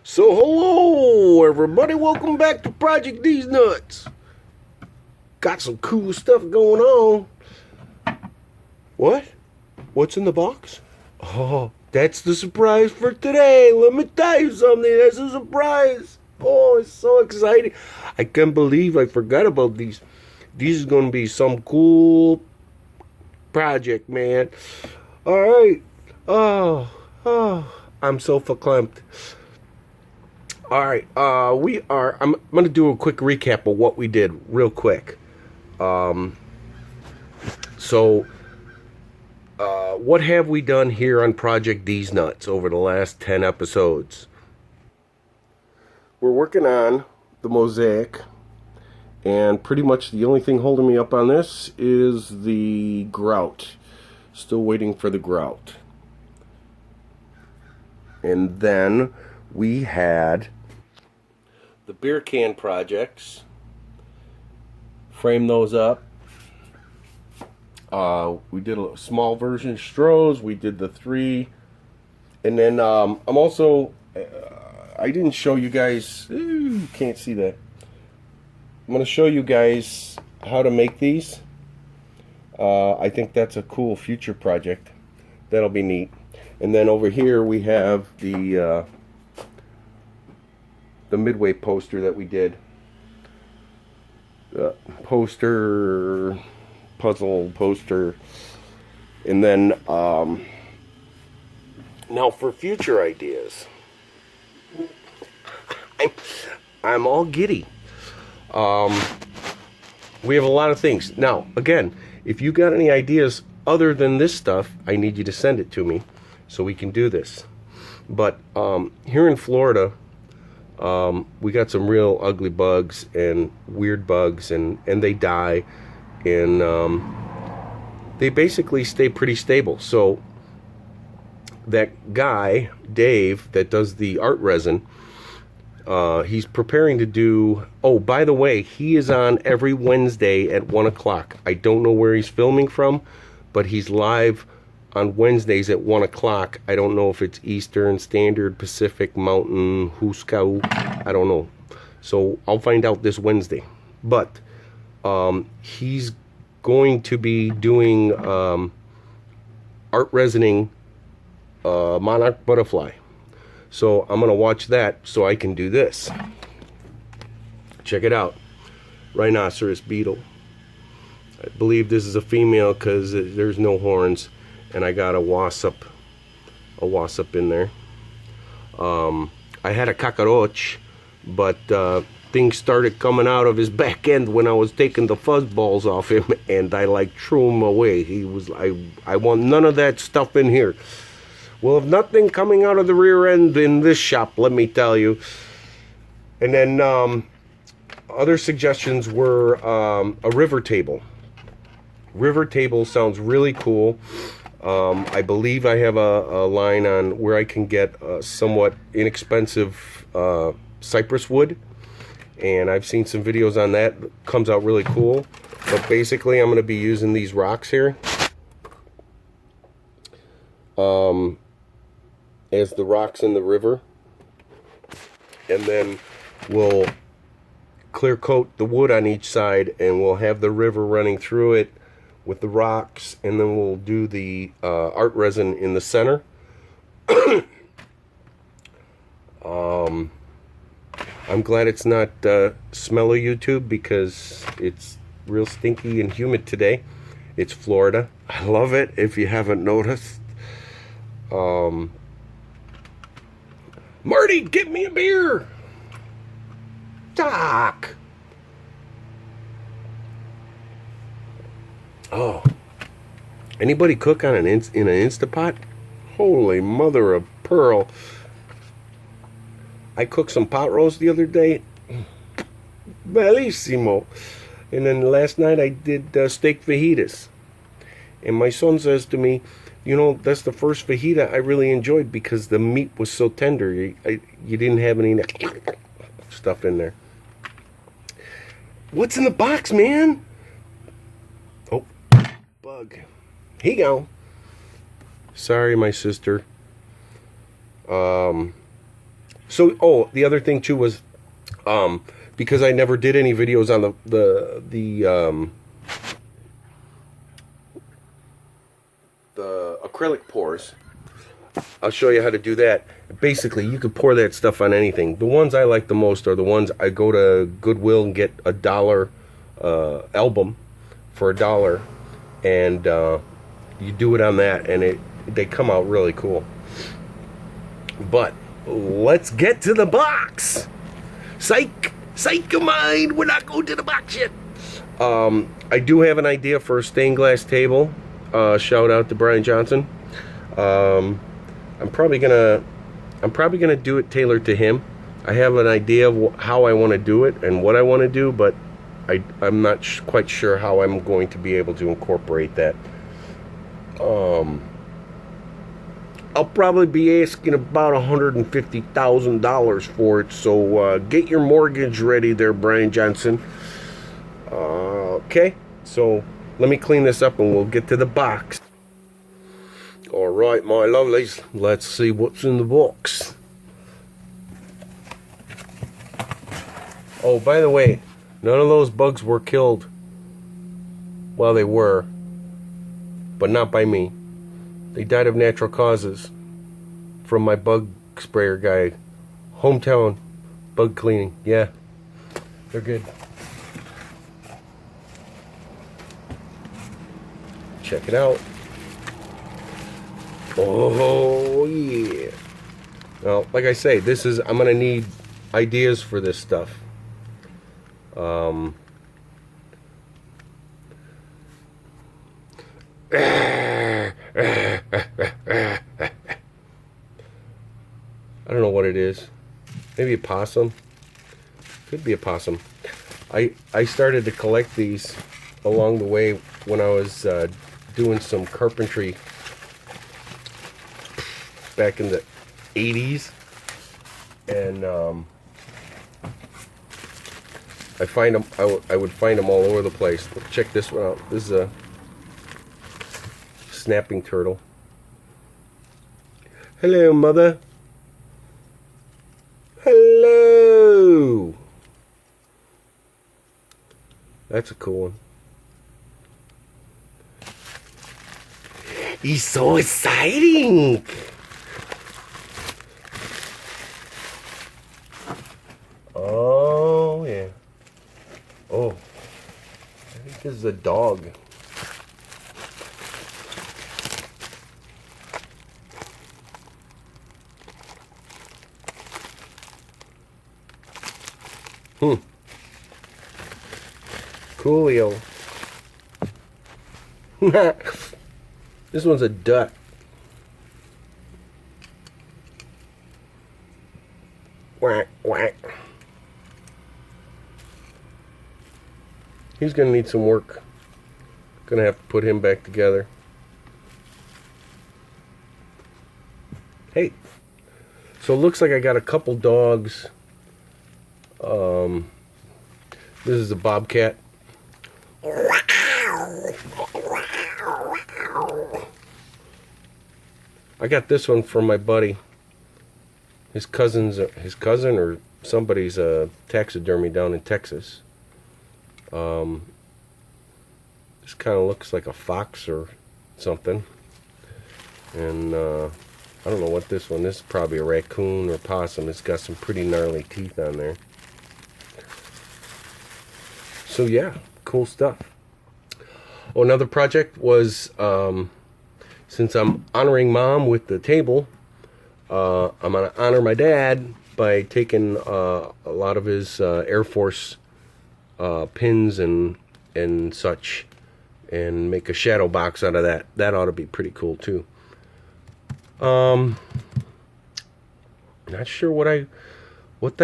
So hello everybody, welcome back to Project Dees Nutz. Got some cool stuff going on. What? What's in the box? Oh, that's the surprise for today. Let me tell you something, that's a surprise. Oh, it's so exciting. I can't believe I forgot about these. These is gonna be some cool project, man. Alright. I'm so verklempt. All right, I'm going to do a quick recap of what we did real quick. What have we done here on Project Dees Nutz over the last 10 episodes? We're working on the mosaic, and pretty much the only thing holding me up on this is the grout. Still waiting for the grout. And then we had the beer can projects. Frame those up. We did a small version Strohs. We did the 3. And then I'm also, I didn't show you guys, you can't see that. I'm going to show you guys how to make these. I think that's a cool future project. That'll be neat. And then over here we have the Midway poster that we did. Poster, puzzle poster. And then, now for future ideas. I'm all giddy. We have a lot of things. Now, again, if you got any ideas other than this stuff, I need you to send it to me so we can do this. But here in Florida, we got some real ugly bugs and weird bugs, and they die, and they basically stay pretty stable. So that guy, Dave, that does the art resin, he's preparing to do, oh, by the way, he is on every Wednesday at 1 o'clock. I don't know where he's filming from, but he's live on Wednesdays at 1 o'clock. I don't know if it's Eastern Standard, Pacific, Mountain, Huskau. I don't know. So I'll find out this Wednesday. But he's going to be doing art resining monarch butterfly. So I'm going to watch that so I can do this. Check it out. Rhinoceros beetle. I believe this is a female because there's no horns. And I got a wasp in there. I had a cockroach, but things started coming out of his back end when I was taking the fuzz balls off him, and I like threw him away. I want none of that stuff in here. Well, if nothing coming out of the rear end in this shop, let me tell you. And then other suggestions were a river table. River table sounds really cool. I believe I have a line on where I can get somewhat inexpensive cypress wood, and I've seen some videos on that. It comes out really cool. But basically I'm going to be using these rocks here as the rocks in the river, and then we'll clear coat the wood on each side, and we'll have the river running through it with the rocks, and then we'll do the art resin in the center. I'm glad it's not smelly YouTube, because it's real stinky and humid today. It's Florida. I love it, if you haven't noticed. Marty, get me a beer! Doc! Oh, anybody cook on in an Instapot? Holy mother of pearl! I cooked some pot roast the other day, bellissimo. And then last night I did steak fajitas. And my son says to me, you know, that's the first fajita I really enjoyed because the meat was so tender. You didn't have any stuff in there. What's in the box, man? Oh, bug. Here you go. Sorry, my sister. So, oh, the other thing too was, because I never did any videos on the acrylic pours. I'll show you how to do that. Basically, you could pour that stuff on anything. The ones I like the most are the ones I go to Goodwill and get $1 album for $1, and you do it on that, and they come out really cool. But let's get to the box. Psych of mine, we're not going to the box yet. I do have an idea for a stained glass table. Shout out to Brian Johnson. I'm probably gonna do it tailored to him. I have an idea of how I want to do it and what I want to do, but I'm not quite sure how I'm going to be able to incorporate that. I'll probably be asking about $150,000 for it, so get your mortgage ready there, Brian Johnson. Okay, so let me clean this up and we'll get to the box. Alright, my lovelies, let's see what's in the box. Oh, by the way, none of those bugs were killed. Well, they were, but not by me. They died of natural causes from my bug sprayer guy. Hometown bug cleaning. Yeah, they're good. Check it out. Oh yeah. Well, like I say, I'm gonna need ideas for this stuff. I don't know what it is. Maybe a possum. Could be a possum. I started to collect these along the way when I was doing some carpentry back in the 80s, and I would find them all over the place. Check this one out. This is a snapping turtle. Hello, mother. Hello. That's a cool one. He's so exciting. Oh yeah. Oh, I think this is a dog. Coolio. This one's a duck. Whack, whack. He's gonna need some work. Gonna have to put him back together. Hey. So it looks like I got a couple dogs. This is a bobcat. I got this one from my buddy. His cousin or somebody's taxidermy down in Texas. This kind of looks like a fox or something. And I don't know what this one is. This is probably a raccoon or possum. It's got some pretty gnarly teeth on there. So yeah, cool stuff. Oh, another project was, since I'm honoring Mom with the table, I'm going to honor my dad by taking a lot of his Air Force pins and such, and make a shadow box out of that. That ought to be pretty cool too. Not sure what I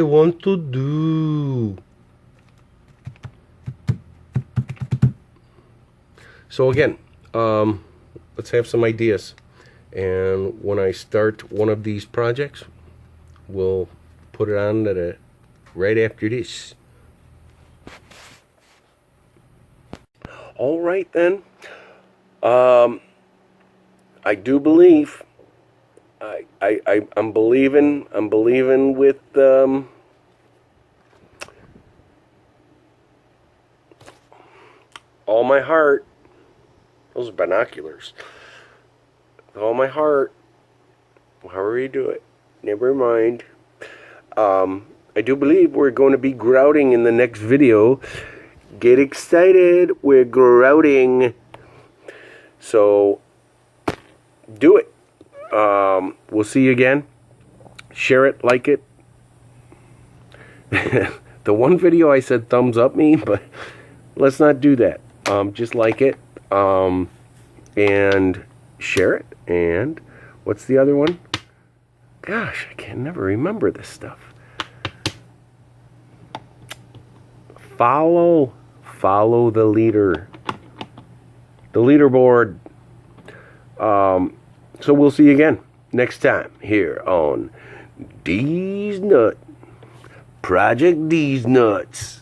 want to do. So again, let's have some ideas, and when I start one of these projects, we'll put it on right after this. All right then. I do believe I'm believing with all my heart. Those are binoculars. With all my heart. However you do it. Never mind. I do believe we're going to be grouting in the next video. Get excited. We're grouting. So, do it. We'll see you again. Share it, like it. The one video I said thumbs up me, but let's not do that. Just like it. And share it. And what's the other one? Gosh, I can never remember this stuff. Follow the leader. The leaderboard. So we'll see you again next time here on Dees Nutz. Project Dees Nutz.